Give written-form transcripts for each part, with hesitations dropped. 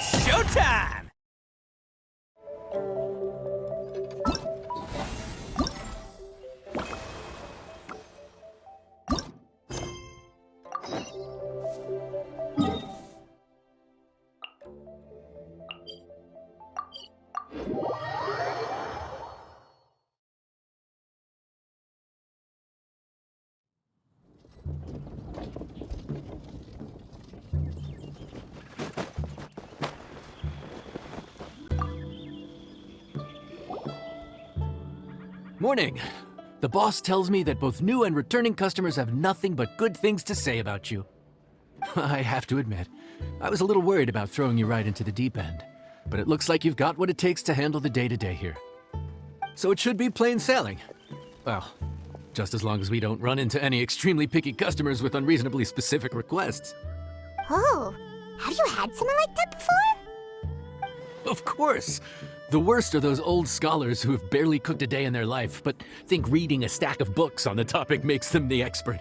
It's showtime! Morning. The boss tells me that both new and returning customers have nothing but good things to say about you. I have to admit, I was a little worried about throwing you right into the deep end, but it looks like you've got what it takes to handle the day-to-day here. So it should be plain sailing. Well, just as long as we don't run into any extremely picky customers with unreasonably specific requests. Oh, have you had someone like that before? Of course! The worst are those old scholars who have barely cooked a day in their life, but think reading a stack of books on the topic makes them the expert.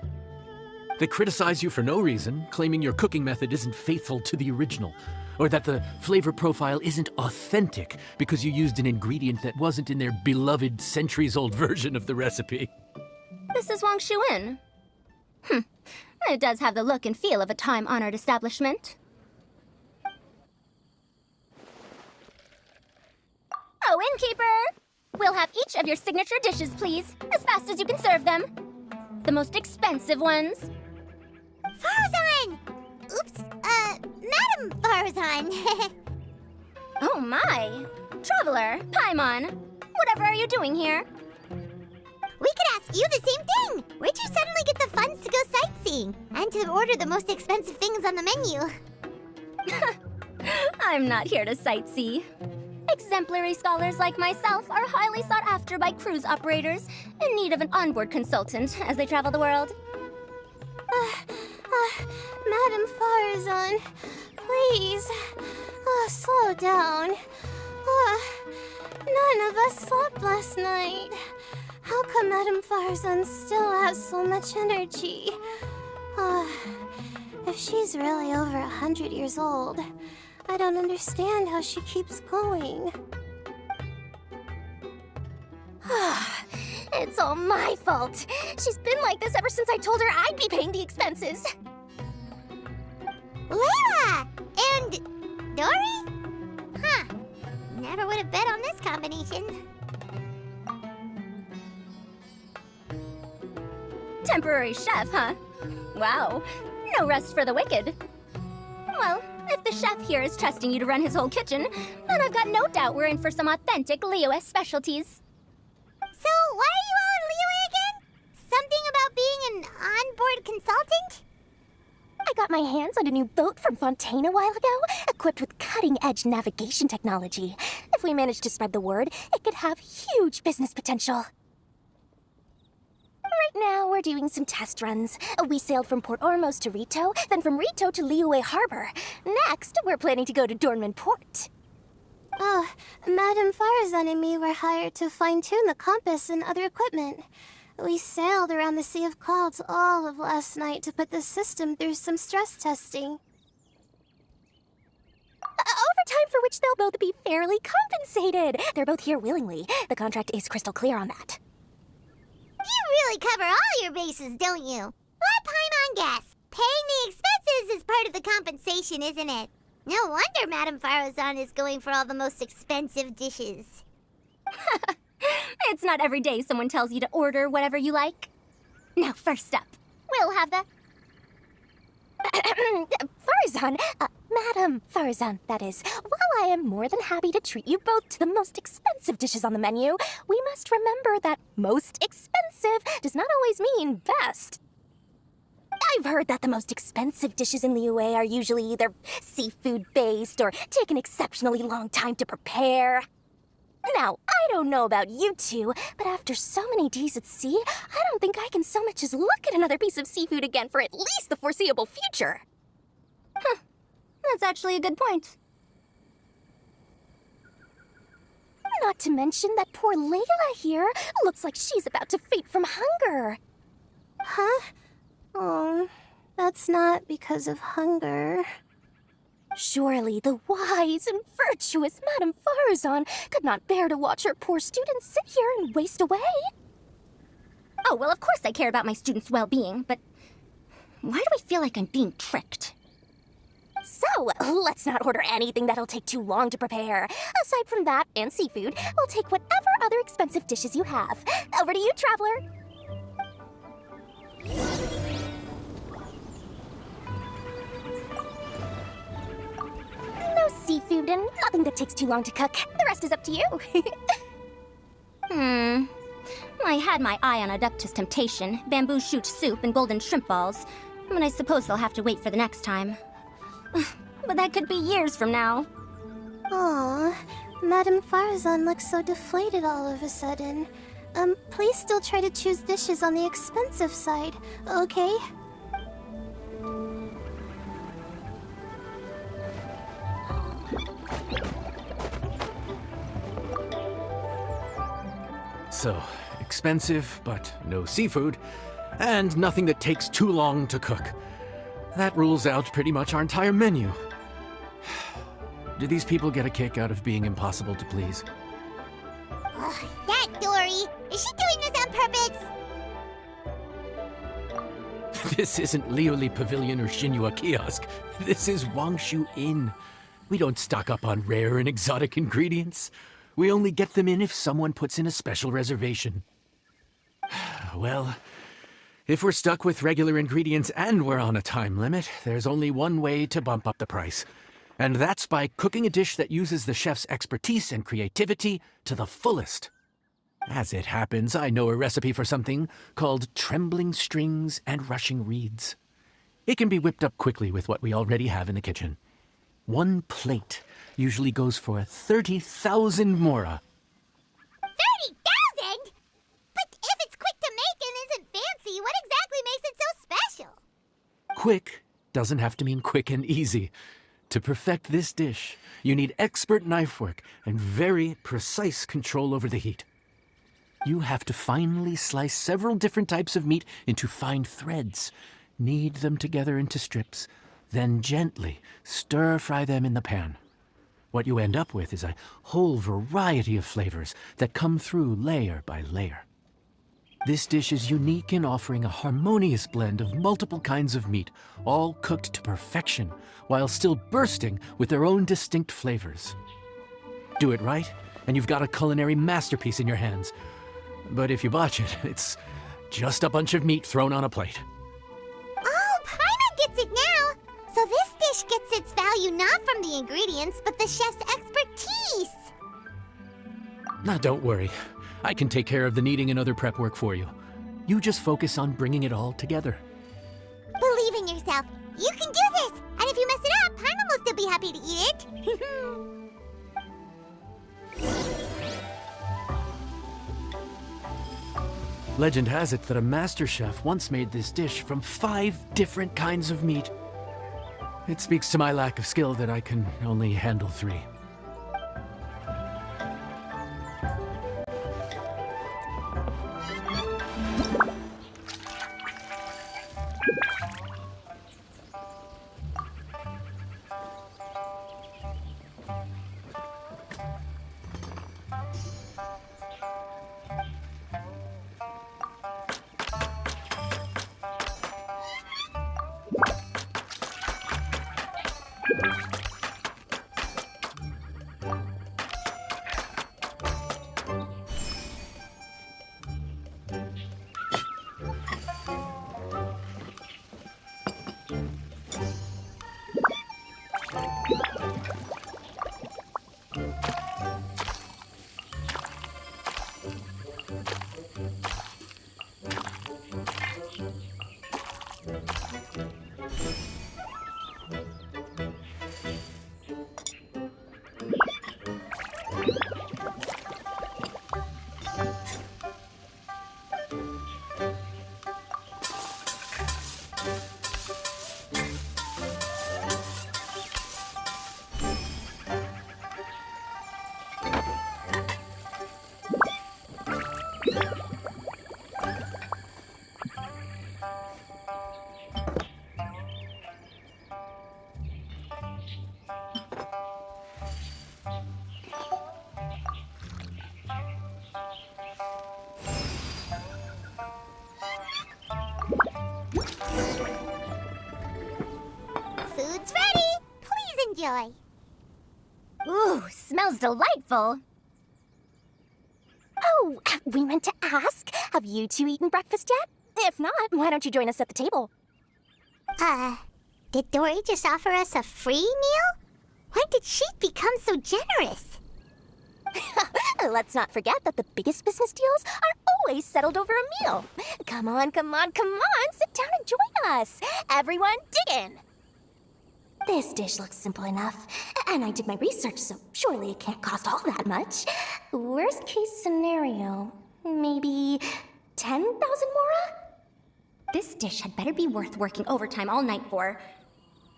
They criticize you for no reason, claiming your cooking method isn't faithful to the original, or that the flavor profile isn't authentic because you used an ingredient that wasn't in their beloved centuries-old version of the recipe. This is Wang Shuin. It does have the look and feel of a time-honored establishment. Oh, innkeeper! We'll have each of your signature dishes, please, as fast as you can serve them. The most expensive ones. Farzan! Oops, Madam Farzan. Oh my! Traveler, Paimon, whatever are you doing here? We could ask you the same thing! Where'd you suddenly get the funds to go sightseeing? And to order the most expensive things on the menu? I'm not here to sightsee. Exemplary scholars like myself are highly sought after by cruise operators in need of an onboard consultant as they travel the world. Madam Farzan, please, slow down. None of us slept last night. How come Madam Farzan still has so much energy? If she's really over 100 years old, I don't understand how she keeps going. It's all my fault. She's been like this ever since I told her I'd be paying the expenses. Layla! And Dory? Huh. Never would have bet on this combination. Temporary chef, huh? Wow. No rest for the wicked. Well, if the chef here is trusting you to run his whole kitchen, then I've got no doubt we're in for some authentic Liyue specialties. So, why are you all in Liyue again? Something about being an onboard consultant? I got my hands on a new boat from Fontaine a while ago, equipped with cutting-edge navigation technology. If we manage to spread the word, it could have huge business potential. Right now, we're doing some test runs. We sailed from Port Ormos to Rito, then from Rito to Liyue Harbor. Next, we're planning to go to Dornman Port. Oh, Madame Farzan and me were hired to fine-tune the compass and other equipment. We sailed around the Sea of Clouds all of last night to put the system through some stress testing. Overtime for which they'll both be fairly compensated. They're both here willingly. The contract is crystal clear on that. You really cover all your bases, don't you? Let Paimon guess. Paying the expenses is part of the compensation, isn't it? No wonder Madame Farazan is going for all the most expensive dishes. It's not every day someone tells you to order whatever you like. Now, first up, we'll have the... Farazan, Madame Farazan, that is. While I am more than happy to treat you both to the most expensive dishes on the menu, we must remember that most expensive does not always mean best. I've heard that the most expensive dishes in Liyue are usually either seafood-based or take an exceptionally long time to prepare. Now, I don't know about you two, but after so many days at sea, I don't think I can so much as look at another piece of seafood again for at least the foreseeable future. Huh. That's actually a good point. Not to mention that poor Layla here looks like she's about to faint from hunger. Huh? Oh, that's not because of hunger. Surely the wise and virtuous Madame Farazan could not bear to watch her poor students sit here and waste away. Oh, well, of course I care about my students' well-being, but why do I feel like I'm being tricked? So, let's not order anything that'll take too long to prepare. Aside from that and seafood, we'll take whatever other expensive dishes you have. Over to you, Traveler. No seafood and nothing that takes too long to cook. The rest is up to you. I had my eye on Adeptus Temptation, bamboo shoot soup, and golden shrimp balls. But I suppose they'll have to wait for the next time. But that could be years from now. Aw, Madame Farazan looks so deflated all of a sudden. Please still try to choose dishes on the expensive side, okay? So, expensive, but no seafood, and nothing that takes too long to cook. That rules out pretty much our entire menu. Do these people get a kick out of being impossible to please? That Dory! Is she doing this on purpose? This isn't Lioli Pavilion or Shinua Kiosk. This is Wangshu Inn. We don't stock up on rare and exotic ingredients. We only get them in if someone puts in a special reservation. Well, if we're stuck with regular ingredients and we're on a time limit, there's only one way to bump up the price. And that's by cooking a dish that uses the chef's expertise and creativity to the fullest. As it happens, I know a recipe for something called trembling strings and rushing reeds. It can be whipped up quickly with what we already have in the kitchen. One plate usually goes for 30,000 mora. 30,000? But if it's quick to make and isn't fancy, what exactly makes it so special? Quick doesn't have to mean quick and easy. To perfect this dish, you need expert knife work and very precise control over the heat. You have to finely slice several different types of meat into fine threads, knead them together into strips, then gently stir-fry them in the pan. What you end up with is a whole variety of flavors that come through layer by layer. This dish is unique in offering a harmonious blend of multiple kinds of meat, all cooked to perfection, while still bursting with their own distinct flavors. Do it right, and you've got a culinary masterpiece in your hands. But if you botch it, it's just a bunch of meat thrown on a plate. Oh, Paimon gets it now! So this dish gets its value not from the ingredients, but the chef's expertise! Now, don't worry. I can take care of the kneading and other prep work for you. You just focus on bringing it all together. Believe in yourself. You can do this! And if you mess it up, Paimon will still be happy to eat it. Legend has it that a master chef once made this dish from 5 different kinds of meat. It speaks to my lack of skill that I can only handle 3. enjoy. Ooh, smells delightful. Oh, we meant to ask, have you two eaten breakfast yet? If not, why don't you join us at the table? Did Dory just offer us a free meal? When did she become so generous? Let's not forget that the biggest business deals are always settled over a meal. Come on, come on, come on, sit down and join us. Everyone, dig in. This dish looks simple enough, and I did my research, so surely it can't cost all that much. Worst case scenario, maybe 10,000 mora? This dish had better be worth working overtime all night for.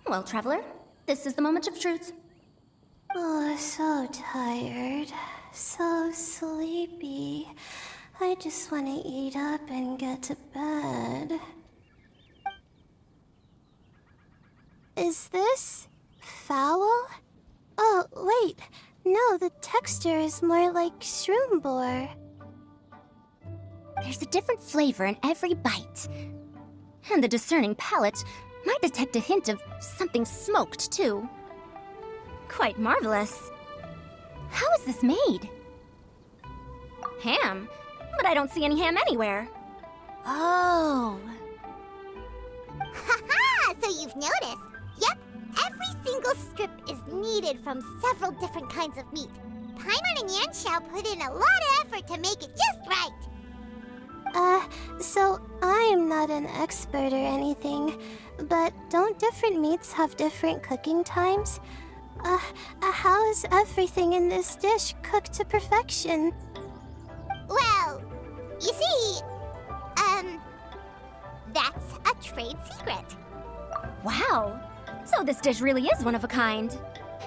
Well, traveler, this is the moment of truth. Oh, so tired. So sleepy. I just want to eat up and get to bed. Is this foul? Oh, wait. No, the texture is more like shroom boar. There's a different flavor in every bite. And the discerning palate might detect a hint of something smoked, too. Quite marvelous. How is this made? Ham? But I don't see any ham anywhere. Oh. Haha! So you've noticed? Yep, every single strip is kneaded from several different kinds of meat. Paimon and Yanxiao put in a lot of effort to make it just right. So I'm not an expert or anything, but don't different meats have different cooking times? How is everything in this dish cooked to perfection? Well, you see, that's a trade secret. Wow. So this dish really is one of a kind.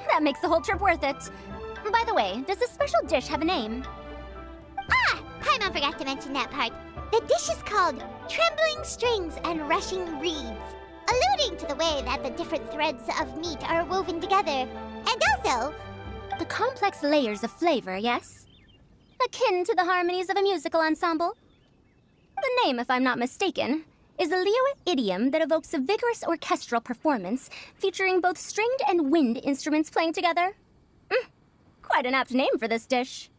That makes the whole trip worth it. By the way, does this special dish have a name? Ah! Paimon forgot to mention that part. The dish is called Trembling Strings and Rushing Reeds, alluding to the way that the different threads of meat are woven together. And also, The complex layers of flavor, yes? Akin to the harmonies of a musical ensemble? The name, if I'm not mistaken, is a Liyue idiom that evokes a vigorous orchestral performance featuring both stringed and wind instruments playing together. Quite an apt name for this dish.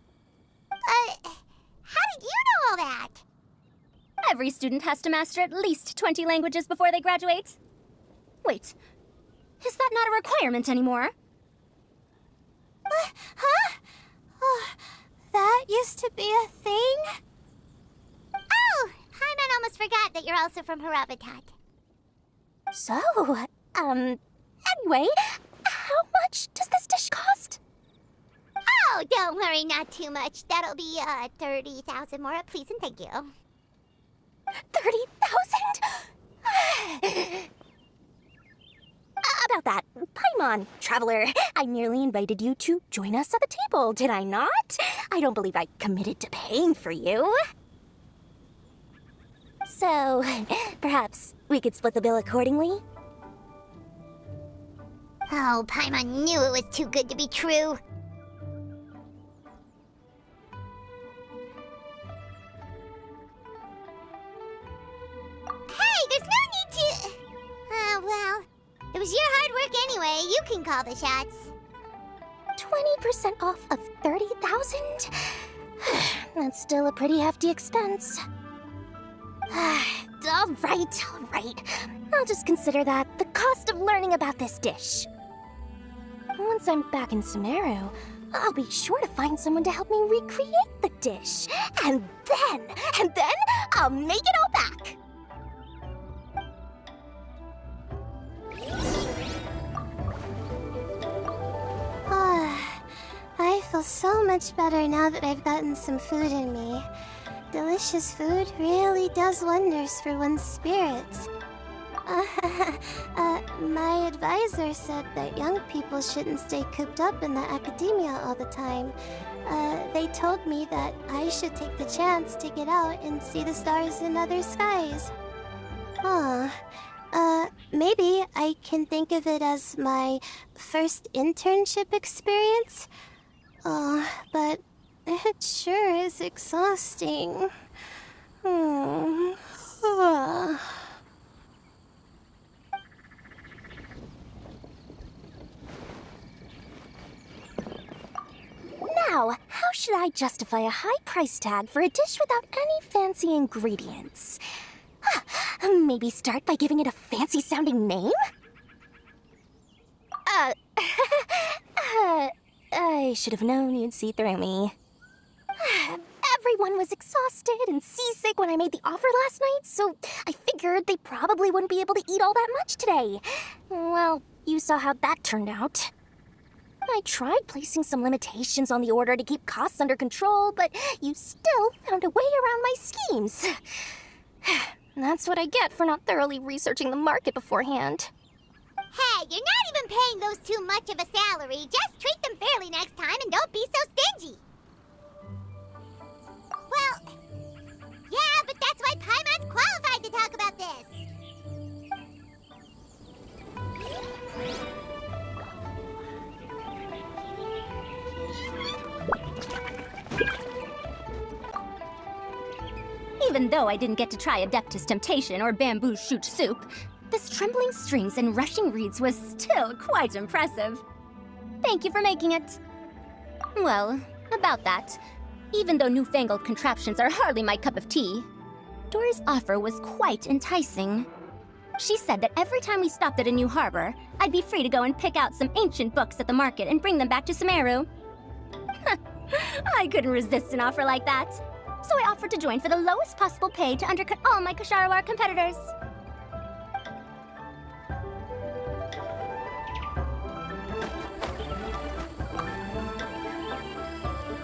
how did you know all that? Every student has to master at least 20 languages before they graduate. Wait, is that not a requirement anymore? Huh? Oh, that used to be a thing? Oh, Paimon almost forgot that you're also from Harabatat. So, anyway, how much does this dish cost? Oh, don't worry, not too much. That'll be, 30,000 mora, please and thank you. 30,000? About that, Paimon, traveler, I merely invited you to join us at the table, did I not? I don't believe I committed to paying for you. So, perhaps we could split the bill accordingly? Oh, Paimon knew it was too good to be true. Hey, there's no need to... well, it was your hard work anyway. You can call the shots. 20% off of 30,000? That's still a pretty hefty expense. All right. I'll just consider that the cost of learning about this dish. Once I'm back in Sumeru, I'll be sure to find someone to help me recreate the dish. And then I'll make it all back. I feel so much better now that I've gotten some food in me. Delicious food really does wonders for one's spirits. My advisor said that young people shouldn't stay cooped up in the academia all the time. They told me that I should take the chance to get out and see the stars in other skies. Maybe I can think of it as my first internship experience. But it sure is exhausting. should I justify a high price tag for a dish without any fancy ingredients? Maybe start by giving it a fancy-sounding name? I should have known you'd see through me. Everyone was exhausted and seasick when I made the offer last night, so I figured they probably wouldn't be able to eat all that much today. Well, you saw how that turned out. I tried placing some limitations on the order to keep costs under control, but you still found a way around my schemes. That's what I get for not thoroughly researching the market beforehand. Hey, you're not even paying those too much of a salary. Just treat them fairly next time and don't be so stingy. Well, yeah, but that's why Paimon's qualified to talk about this. Even though I didn't get to try Adeptus Temptation or Bamboo Shoot Soup, this Trembling Strings and Rushing Reeds was still quite impressive. Thank you for making it. Well, about that, even though newfangled contraptions are hardly my cup of tea, Dory's offer was quite enticing. She said that every time we stopped at a new harbor, I'd be free to go and pick out some ancient books at the market and bring them back to Sumeru. I couldn't resist an offer like that, so I offered to join for the lowest possible pay to undercut all my Ksharawar competitors.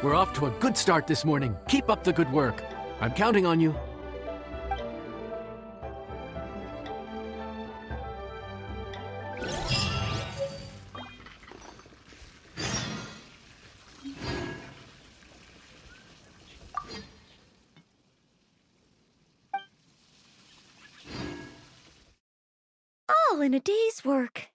We're off to a good start this morning. Keep up the good work. I'm counting on you. All in a day's work.